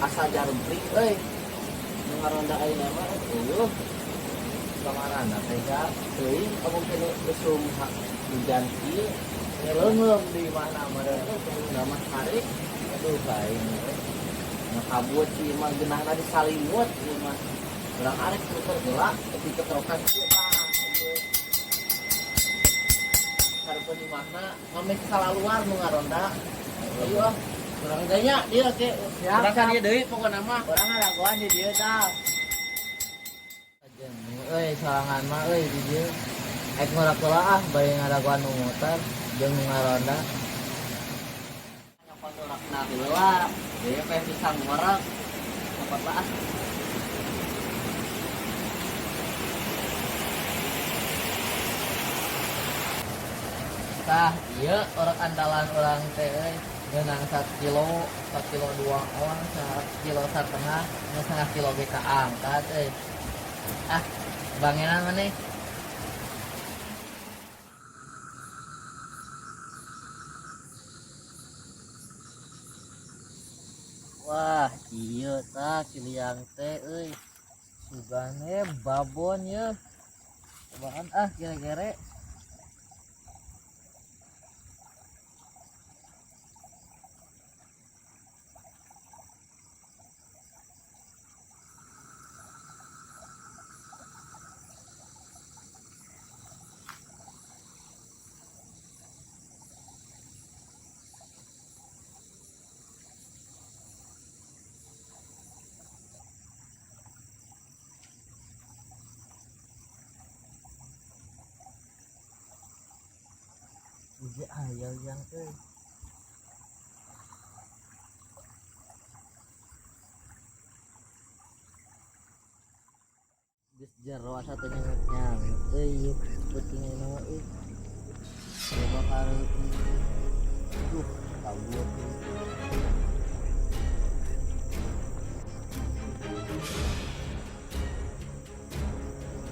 asa jarum pring ngaronda ayeuna mah kamarana teh ya teuing kamu kene besum hujan ieu ngeleungem di mana mah nama hari aduh kain ngakabut ieu mah geunahna disalimut ieu mah urang arek puter heula di keterokan ieu tah ieu sareupeuh di mana ngame salaluar nu ngaronda ieu urang ganya dia ke urang kan ieu deui pokona mah urang ngaragoan di dieu tah sorangan mah di dieu ek ngorak-orak bari ngaragoan nu motor jeung ngaronda kontrakna heula dia pe pisang ngorak apa tah ieu orak andalan urang teh ngeunang 1 kilo 2 on 1 kilo setengah nu setengah kilo ge kaangkat bangenan maneh wah ieu tah kiliang teh sugane babon ye cobaan gere-gere Uji ayam yang geus jero satunya nyang ieu penting nama coba kali aduh kabur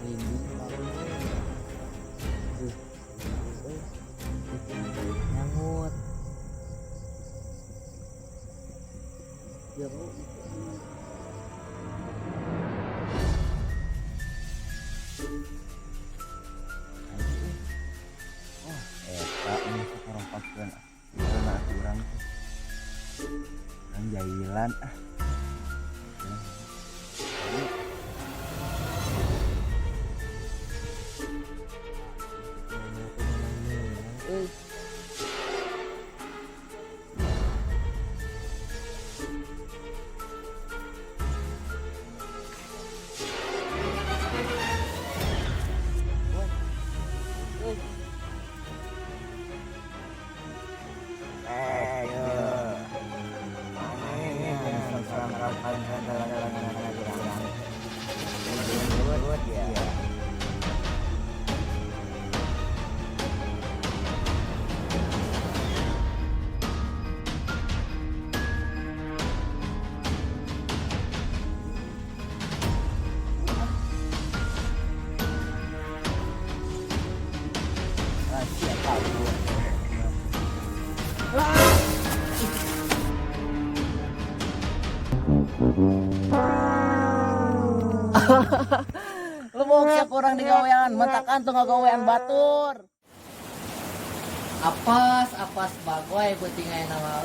rinding nyangut jero sekarang pasukan karena kurang kan jailan lu mau siap orang di gawean mentakan tuh ngagawean batur apes bagoy beutingan nama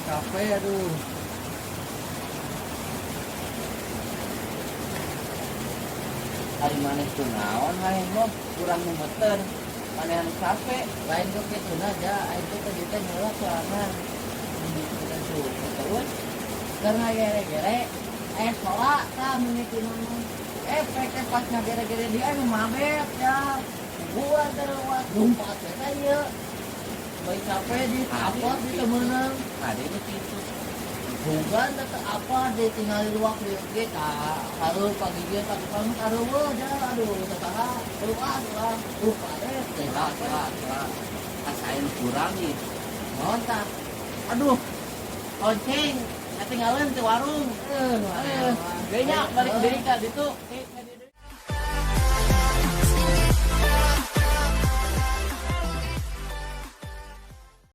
capek aduh hari maneh tuh naon maneh mah kurang mumeter maneh anu capek lain kok kitu aja itu teh teh nyeulak sorangan terus karena gere-gere sholat kan menipu pakai pasnya gere-gere dia nu mabet ya gua terus lumpat ya baik capek di apa di temenang ada ini itu bukan tetap apa dia tinggal di luar di kita harus pagi dia pagi pagi harus aja aduh tetap keluar lupa telat asain kurang nih nonton aduh lonceng tinggalin di warung. Banyak balik dari itu.